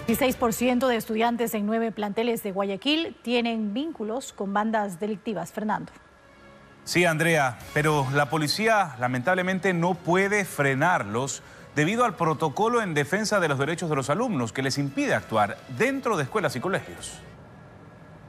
16% de estudiantes en 9 planteles de Guayaquil tienen vínculos con bandas delictivas. Fernando. Sí, Andrea, pero la policía lamentablemente no puede frenarlos debido al protocolo en defensa de los derechos de los alumnos que les impide actuar dentro de escuelas y colegios.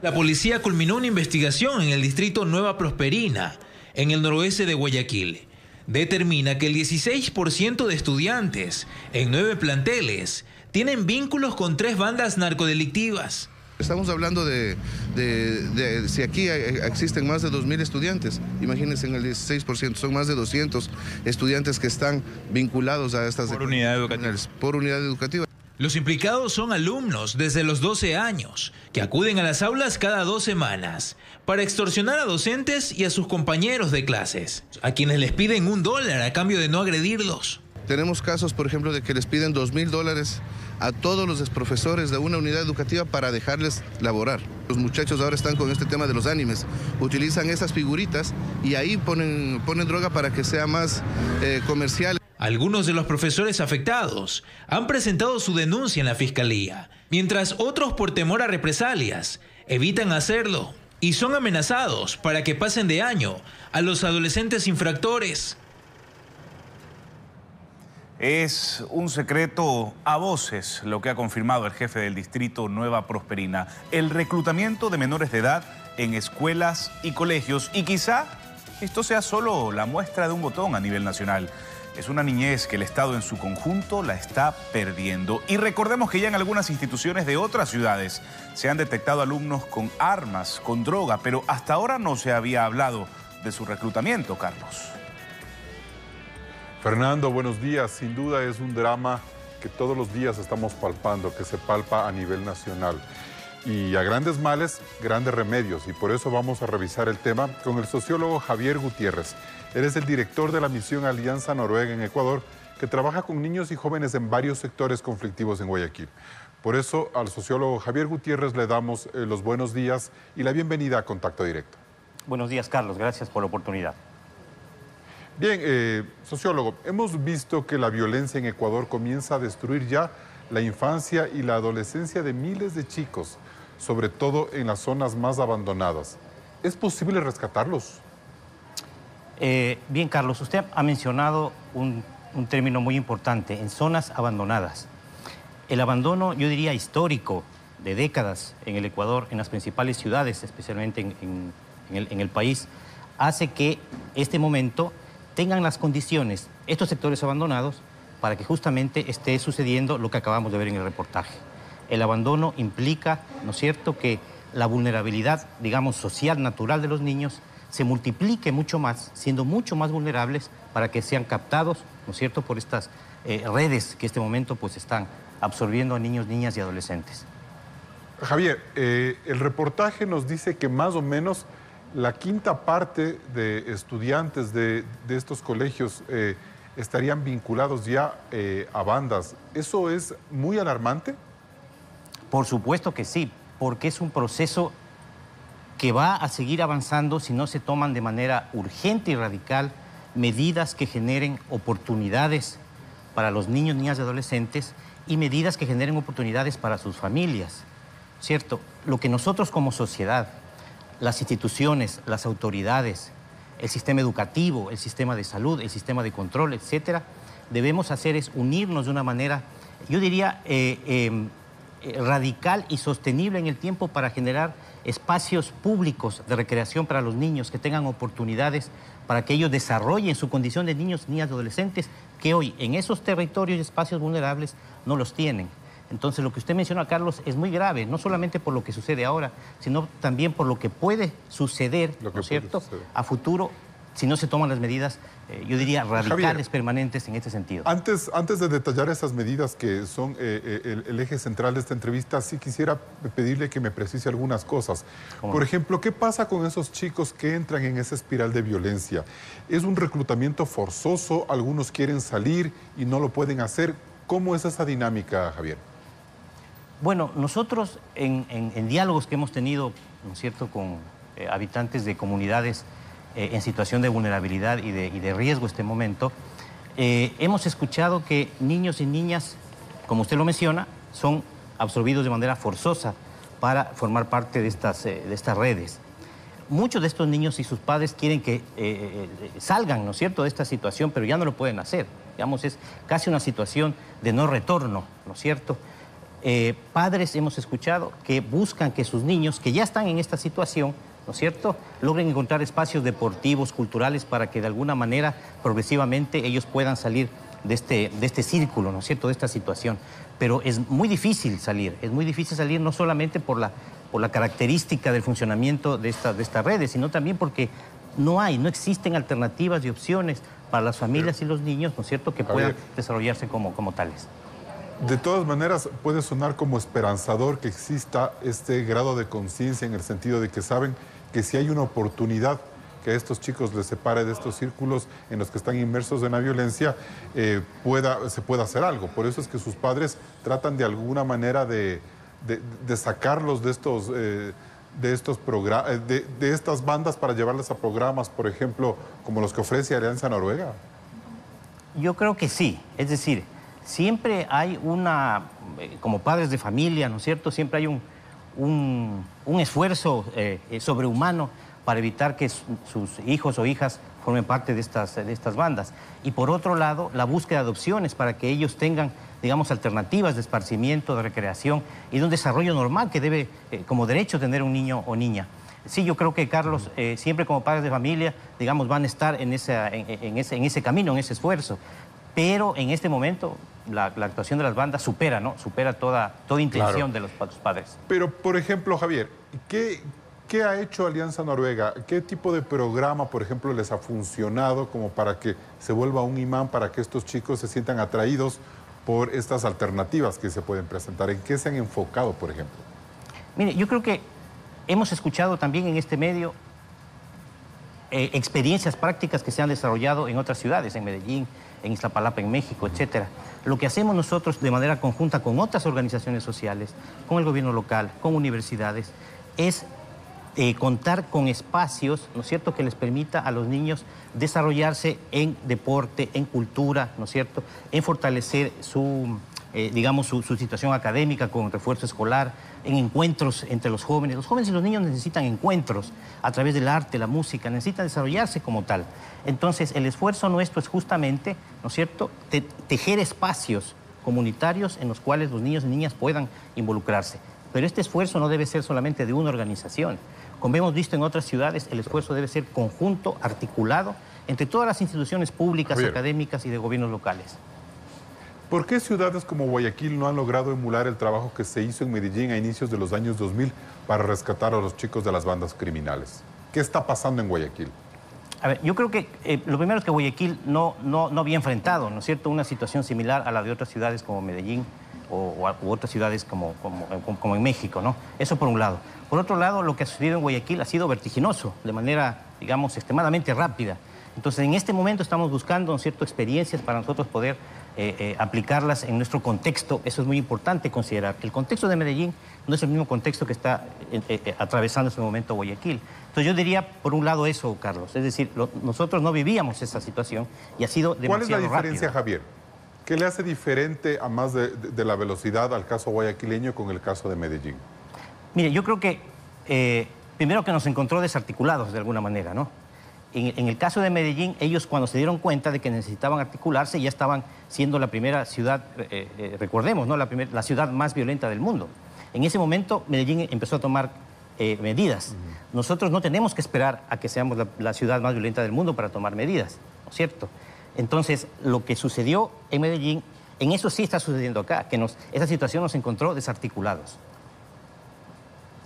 La policía culminó una investigación en el distrito Nueva Prosperina, en el noroeste de Guayaquil. Determina que el 16% de estudiantes en 9 planteles tienen vínculos con 3 bandas narcodelictivas. Estamos hablando de si aquí existen más de 2.000 estudiantes, imagínense en el 16%, son más de 200 estudiantes que están vinculados a estas... Por unidad educativa. Por unidad educativa. Los implicados son alumnos desde los 12 años, que acuden a las aulas cada 2 semanas para extorsionar a docentes y a sus compañeros de clases, a quienes les piden $1 a cambio de no agredirlos. Tenemos casos, por ejemplo, de que les piden $2.000 a todos los profesores de una unidad educativa para dejarles laborar. Los muchachos ahora están con este tema de los animes, utilizan esas figuritas y ahí ponen droga para que sea más comercial. Algunos de los profesores afectados han presentado su denuncia en la fiscalía, mientras otros, por temor a represalias, evitan hacerlo y son amenazados para que pasen de año a los adolescentes infractores. Es un secreto a voces lo que ha confirmado el jefe del distrito Nueva Prosperina: el reclutamiento de menores de edad en escuelas y colegios, y quizá esto sea solo la muestra de un botón a nivel nacional. Es una niñez que el Estado en su conjunto la está perdiendo. Y recordemos que ya en algunas instituciones de otras ciudades se han detectado alumnos con armas, con droga, pero hasta ahora no se había hablado de su reclutamiento, Carlos. Fernando, buenos días. Sin duda es un drama que todos los días estamos palpando, que se palpa a nivel nacional. Y a grandes males, grandes remedios. Y por eso vamos a revisar el tema con el sociólogo Javier Gutiérrez. Él es el director de la misión Alianza Noruega en Ecuador, que trabaja con niños y jóvenes en varios sectores conflictivos en Guayaquil. Por eso al sociólogo Javier Gutiérrez le damos los buenos días y la bienvenida a Contacto Directo. Buenos días, Carlos. Gracias por la oportunidad. Bien, sociólogo, hemos visto que la violencia en Ecuador comienza a destruir ya la infancia y la adolescencia de miles de chicos, sobre todo en las zonas más abandonadas. ¿Es posible rescatarlos? Bien, Carlos, usted ha mencionado un término muy importante: en zonas abandonadas. El abandono, yo diría, histórico, de décadas en el Ecuador, en las principales ciudades, especialmente en el país, hace que este momento tengan las condiciones, estos sectores abandonados, para que justamente esté sucediendo lo que acabamos de ver en el reportaje. El abandono implica, ¿no es cierto?, que la vulnerabilidad, digamos, social, natural de los niños se multiplique mucho más, siendo mucho más vulnerables para que sean captados, ¿no es cierto?, por estas redes que en este momento pues están absorbiendo a niños, niñas y adolescentes. Javier, el reportaje nos dice que más o menos la quinta parte de estudiantes de estos colegios estarían vinculados ya a bandas. ¿Eso es muy alarmante? Por supuesto que sí, porque es un proceso que va a seguir avanzando si no se toman de manera urgente y radical medidas que generen oportunidades para los niños, niñas y adolescentes y medidas que generen oportunidades para sus familias, ¿cierto? Lo que nosotros como sociedad, las instituciones, las autoridades, el sistema educativo, el sistema de salud, el sistema de control, etcétera, debemos hacer es unirnos de una manera, yo diría, radical y sostenible en el tiempo para generar espacios públicos de recreación para los niños, que tengan oportunidades para que ellos desarrollen su condición de niños, niñas y adolescentes, que hoy en esos territorios y espacios vulnerables no los tienen. Entonces, lo que usted menciona, Carlos, es muy grave, no solamente por lo que sucede ahora, sino también por lo que puede suceder, ¿no es cierto?, a futuro, si no se toman las medidas, yo diría, radicales, Javier, permanentes en este sentido. Antes de detallar esas medidas que son el eje central de esta entrevista, sí quisiera pedirle que me precise algunas cosas. Por ejemplo, ¿qué pasa con esos chicos que entran en esa espiral de violencia? ¿Es un reclutamiento forzoso? ¿Algunos quieren salir y no lo pueden hacer? ¿Cómo es esa dinámica, Javier? Bueno, nosotros en diálogos que hemos tenido, ¿no es cierto?, con habitantes de comunidades en situación de vulnerabilidad y de riesgo en este momento, hemos escuchado que niños y niñas, como usted lo menciona, son absorbidos de manera forzosa para formar parte de estas redes. Muchos de estos niños y sus padres quieren que salgan, ¿no es cierto?, de esta situación, pero ya no lo pueden hacer. Digamos, es casi una situación de no retorno, ¿no es cierto? Padres hemos escuchado que buscan que sus niños, que ya están en esta situación, ¿no es cierto?, logren encontrar espacios deportivos, culturales, para que de alguna manera, progresivamente, ellos puedan salir de este círculo, ¿no es cierto?, de esta situación. Pero es muy difícil salir no solamente por la característica del funcionamiento de estas redes, sino también porque no existen alternativas y opciones para las familias y los niños, ¿no es cierto?, que puedan desarrollarse como tales. De todas maneras, puede sonar como esperanzador que exista este grado de conciencia, en el sentido de que saben que si hay una oportunidad que a estos chicos les separe de estos círculos en los que están inmersos en la violencia, se pueda hacer algo. Por eso es que sus padres tratan de alguna manera de sacarlos de estas bandas para llevarlas a programas, por ejemplo, como los que ofrece Alianza Noruega. Yo creo que sí, es decir, siempre hay como padres de familia, ¿no es cierto?, siempre hay un esfuerzo sobrehumano para evitar que sus hijos o hijas formen parte de estas bandas. Y por otro lado, la búsqueda de opciones para que ellos tengan, digamos, alternativas de esparcimiento, de recreación y de un desarrollo normal que debe, como derecho, tener un niño o niña. Sí, yo creo que, Carlos, siempre como padres de familia, digamos, van a estar en ese camino, en ese esfuerzo. Pero en este momento la actuación de las bandas supera toda intención de los padres. Pero, por ejemplo, Javier, ¿qué ha hecho Alianza Noruega? ¿Qué tipo de programa, por ejemplo, les ha funcionado como para que se vuelva un imán para que estos chicos se sientan atraídos por estas alternativas que se pueden presentar? ¿En qué se han enfocado, por ejemplo? Mire, yo creo que hemos escuchado también en este medio experiencias prácticas que se han desarrollado en otras ciudades, en Medellín, en Iztapalapa, en México, etcétera. Lo que hacemos nosotros de manera conjunta con otras organizaciones sociales, con el gobierno local, con universidades, es contar con espacios, ¿no es cierto?, que les permita a los niños desarrollarse en deporte, en cultura, ¿no es cierto?, en fortalecer su situación académica con refuerzo escolar, en encuentros entre los jóvenes. Los jóvenes y los niños necesitan encuentros a través del arte, la música, necesitan desarrollarse como tal. Entonces, el esfuerzo nuestro es justamente, ¿no es cierto?, tejer espacios comunitarios en los cuales los niños y niñas puedan involucrarse. Pero este esfuerzo no debe ser solamente de una organización. Como hemos visto en otras ciudades, el esfuerzo debe ser conjunto, articulado, entre todas las instituciones públicas, Javier, académicas y de gobiernos locales. ¿Por qué ciudades como Guayaquil no han logrado emular el trabajo que se hizo en Medellín a inicios de los años 2000 para rescatar a los chicos de las bandas criminales? ¿Qué está pasando en Guayaquil? A ver, yo creo que lo primero es que Guayaquil no había enfrentado, ¿no es cierto?, una situación similar a la de otras ciudades como Medellín u otras ciudades como en México, ¿no? Eso por un lado. Por otro lado, lo que ha sucedido en Guayaquil ha sido vertiginoso, de manera, digamos, extremadamente rápida. Entonces, en este momento estamos buscando, ¿no es cierto?, experiencias para nosotros poder aplicarlas en nuestro contexto. Eso es muy importante considerar. El contexto de Medellín no es el mismo contexto que está atravesando en este momento Guayaquil. Entonces, yo diría, por un lado, eso, Carlos. Es decir, nosotros no vivíamos esa situación y ha sido demasiado rápido. ¿Cuál es la diferencia, Javier? ¿Qué le hace diferente, a más de la velocidad, al caso guayaquileño con el caso de Medellín? Mire, yo creo que primero que nos encontró desarticulados de alguna manera, ¿no? En el caso de Medellín, ellos cuando se dieron cuenta de que necesitaban articularse, ya estaban siendo la primera ciudad, recordemos, ¿no?, la ciudad más violenta del mundo. En ese momento, Medellín empezó a tomar medidas. Nosotros no tenemos que esperar a que seamos la ciudad más violenta del mundo para tomar medidas, ¿no es cierto? Entonces, lo que sucedió en Medellín, en eso sí está sucediendo acá, que esa situación nos encontró desarticulados.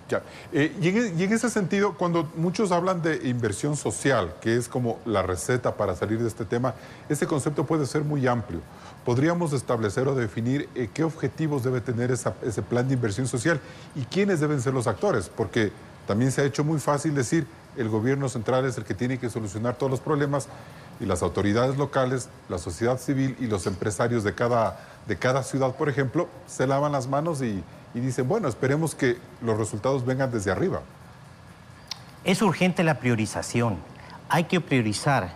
Ya. Y en ese sentido, cuando muchos hablan de inversión social, que es como la receta para salir de este tema, ese concepto puede ser muy amplio. ¿Podríamos establecer o definir qué objetivos debe tener ese plan de inversión social y quiénes deben ser los actores? Porque también se ha hecho muy fácil decir el gobierno central es el que tiene que solucionar todos los problemas y las autoridades locales, la sociedad civil y los empresarios de cada ciudad, por ejemplo, se lavan las manos y dicen, bueno, esperemos que los resultados vengan desde arriba. Es urgente la priorización. Hay que priorizar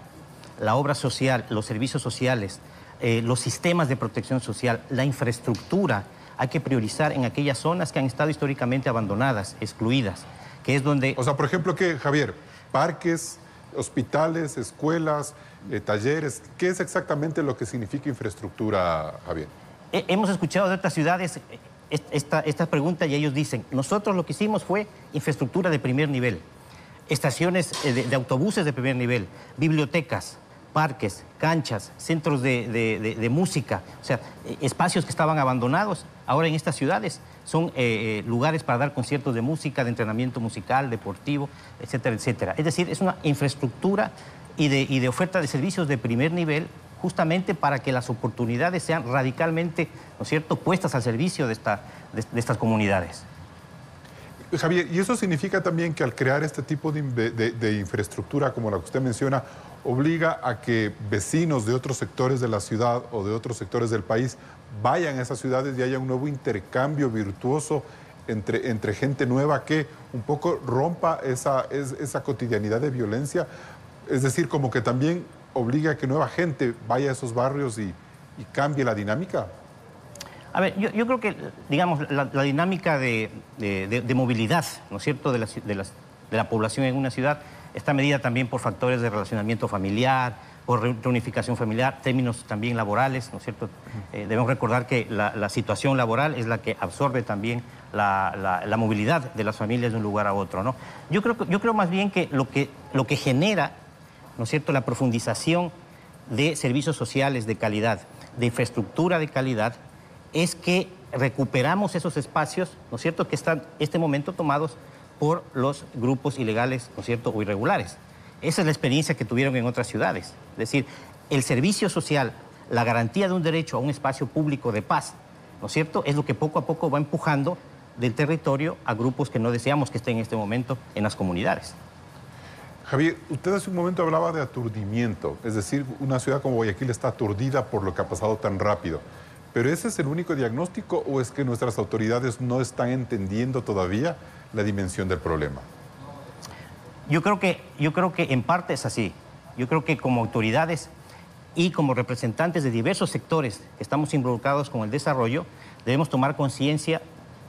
la obra social, los servicios sociales, los sistemas de protección social, la infraestructura hay que priorizar en aquellas zonas que han estado históricamente abandonadas, excluidas, que es donde... O sea, por ejemplo, ¿qué, Javier? Parques, hospitales, escuelas, talleres. ¿Qué es exactamente lo que significa infraestructura, Javier? Hemos escuchado de otras ciudades esta pregunta y ellos dicen, nosotros lo que hicimos fue infraestructura de primer nivel, estaciones de autobuses de primer nivel, bibliotecas, parques, canchas, centros de música, o sea, espacios que estaban abandonados. Ahora en estas ciudades son lugares para dar conciertos de música, de entrenamiento musical, deportivo, etcétera, etcétera. Es decir, es una infraestructura y de oferta de servicios de primer nivel, justamente para que las oportunidades sean radicalmente, ¿no es cierto?, puestas al servicio de estas comunidades. Javier, ¿y eso significa también que al crear este tipo de infraestructura como la que usted menciona, obliga a que vecinos de otros sectores de la ciudad o de otros sectores del país vayan a esas ciudades y haya un nuevo intercambio virtuoso entre gente nueva que un poco rompa esa cotidianidad de violencia? Es decir, como que también obliga a que nueva gente vaya a esos barrios y cambie la dinámica. A ver, yo creo que, digamos, la dinámica de movilidad, ¿no es cierto?, de la población en una ciudad está medida también por factores de relacionamiento familiar, por reunificación familiar, términos también laborales, ¿no es cierto? Debemos recordar que la situación laboral es la que absorbe también la movilidad de las familias de un lugar a otro, ¿no? Yo creo más bien que lo que genera, ¿no es cierto?, la profundización de servicios sociales de calidad, de infraestructura de calidad, es que recuperamos esos espacios, ¿no es cierto?, que están en este momento tomados por los grupos ilegales, ¿no es cierto?, o irregulares. Esa es la experiencia que tuvieron en otras ciudades. Es decir, el servicio social, la garantía de un derecho a un espacio público de paz, ¿no es cierto?, es lo que poco a poco va empujando del territorio a grupos que no deseamos que estén en este momento en las comunidades. Javier, usted hace un momento hablaba de aturdimiento, es decir, una ciudad como Guayaquil está aturdida por lo que ha pasado tan rápido. ¿Pero ese es el único diagnóstico o es que nuestras autoridades no están entendiendo todavía la dimensión del problema? Yo creo que en parte es así. Yo creo que como autoridades y como representantes de diversos sectores que estamos involucrados con el desarrollo, debemos tomar conciencia,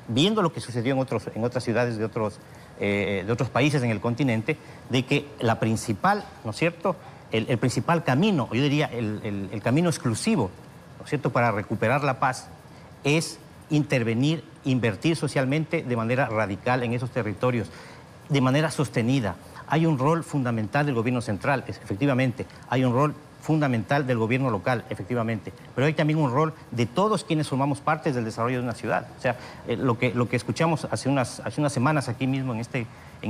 viendo lo que sucedió en otras ciudades de otros países en el continente, de que la principal, ¿no es cierto?, el principal camino, yo diría el camino exclusivo, ¿no es cierto?, para recuperar la paz, es intervenir, invertir socialmente de manera radical en esos territorios, de manera sostenida. Hay un rol fundamental del gobierno central, efectivamente. Hay un rol fundamental del gobierno local, efectivamente. Pero hay también un rol de todos quienes formamos parte del desarrollo de una ciudad. O sea, lo que escuchamos hace unas semanas aquí mismo en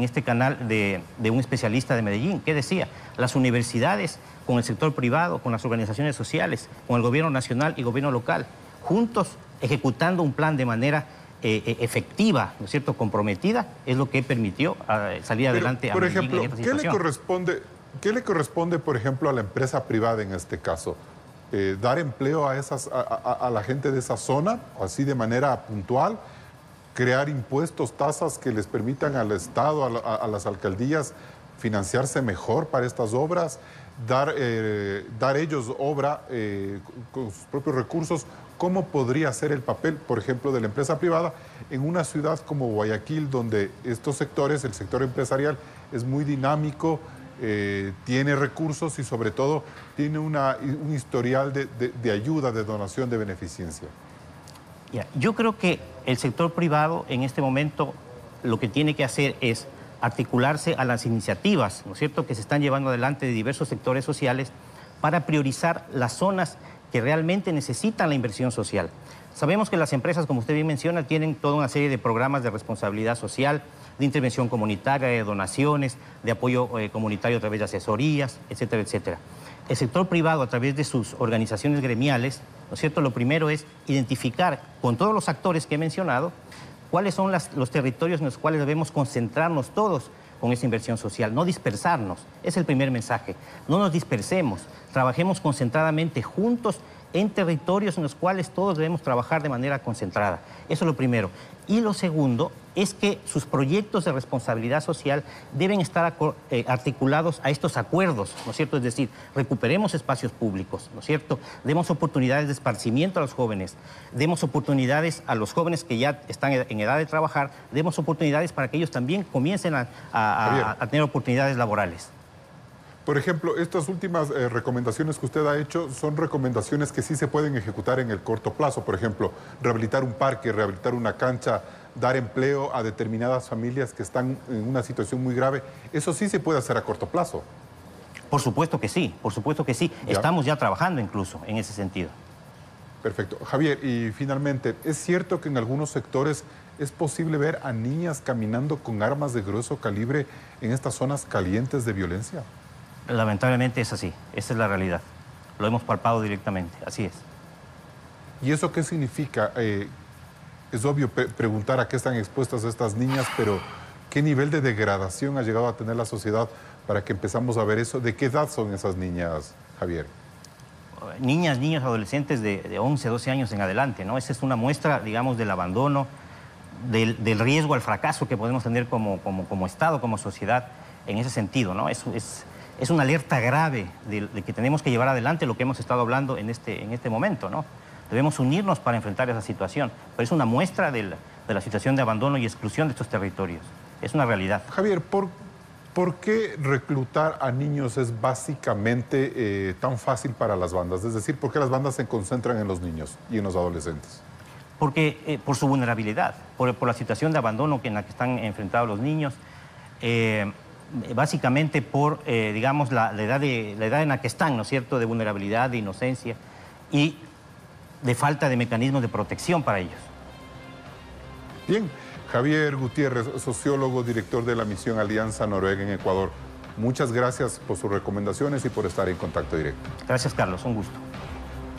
este canal de un especialista de Medellín, que decía, las universidades con el sector privado, con las organizaciones sociales, con el gobierno nacional y gobierno local, juntos ejecutando un plan de manera efectiva, ¿no es cierto?, comprometida, es lo que permitió salir adelante a Medellín. Por ejemplo, en esta situación. ¿Qué le corresponde, por ejemplo, a la empresa privada en este caso? ¿Dar empleo a la gente de esa zona, así de manera puntual? ¿Crear impuestos, tasas que les permitan al Estado, a las alcaldías, financiarse mejor para estas obras? ¿Dar ellos obra con sus propios recursos? ¿Cómo podría ser el papel, por ejemplo, de la empresa privada en una ciudad como Guayaquil, donde estos sectores, el sector empresarial, es muy dinámico, tiene recursos y sobre todo tiene un historial de ayuda, de donación, de beneficencia? Yo creo que el sector privado en este momento lo que tiene que hacer es articularse a las iniciativas, ¿no es cierto?, que se están llevando adelante de diversos sectores sociales para priorizar las zonas que realmente necesitan la inversión social. Sabemos que las empresas, como usted bien menciona, tienen toda una serie de programas de responsabilidad social, de intervención comunitaria, de donaciones, de apoyo comunitario a través de asesorías, etcétera, etcétera. El sector privado, a través de sus organizaciones gremiales, ¿no es cierto?, lo primero es identificar con todos los actores que he mencionado cuáles son los territorios en los cuales debemos concentrarnos todos con esa inversión social, no dispersarnos. Es el primer mensaje. No nos dispersemos, trabajemos concentradamente juntos en territorios en los cuales todos debemos trabajar de manera concentrada. Eso es lo primero. Y lo segundo es que sus proyectos de responsabilidad social deben estar articulados a estos acuerdos, ¿no es cierto? Es decir, recuperemos espacios públicos, ¿no es cierto? Demos oportunidades de esparcimiento a los jóvenes, demos oportunidades a los jóvenes que ya están en edad de trabajar, demos oportunidades para que ellos también comiencen a tener oportunidades laborales. Por ejemplo, estas últimas recomendaciones que usted ha hecho son recomendaciones que sí se pueden ejecutar en el corto plazo. Por ejemplo, rehabilitar un parque, rehabilitar una cancha, dar empleo a determinadas familias que están en una situación muy grave. Eso sí se puede hacer a corto plazo. Por supuesto que sí, por supuesto que sí. ¿Ya? Estamos ya trabajando incluso en ese sentido. Perfecto. Javier, y finalmente, ¿es cierto que en algunos sectores es posible ver a niñas caminando con armas de grueso calibre en estas zonas calientes de violencia? Lamentablemente es así, esa es la realidad. Lo hemos palpado directamente, así es. ¿Y eso qué significa? Es obvio preguntar a qué están expuestas estas niñas, pero ¿qué nivel de degradación ha llegado a tener la sociedad para que empezamos a ver eso? ¿De qué edad son esas niñas, Javier? Niñas, niños, adolescentes de 11, 12 años en adelante, ¿no? Esa es una muestra, digamos, del abandono, del riesgo al fracaso que podemos tener como Estado, como sociedad, en ese sentido, ¿no? Es una alerta grave de que tenemos que llevar adelante lo que hemos estado hablando en este momento, ¿no? Debemos unirnos para enfrentar esa situación, pero es una muestra de la situación de abandono y exclusión de estos territorios. Es una realidad. Javier, ¿por qué reclutar a niños es básicamente tan fácil para las bandas? Es decir, ¿por qué las bandas se concentran en los niños y en los adolescentes? Porque por su vulnerabilidad, por la situación de abandono en la que están enfrentados los niños, básicamente por, digamos, la edad en la que están, ¿no es cierto?, de vulnerabilidad, de inocencia y de falta de mecanismos de protección para ellos. Bien, Javier Gutiérrez, sociólogo, director de la misión Alianza Noruega en Ecuador. Muchas gracias por sus recomendaciones y por estar en contacto directo. Gracias, Carlos, un gusto.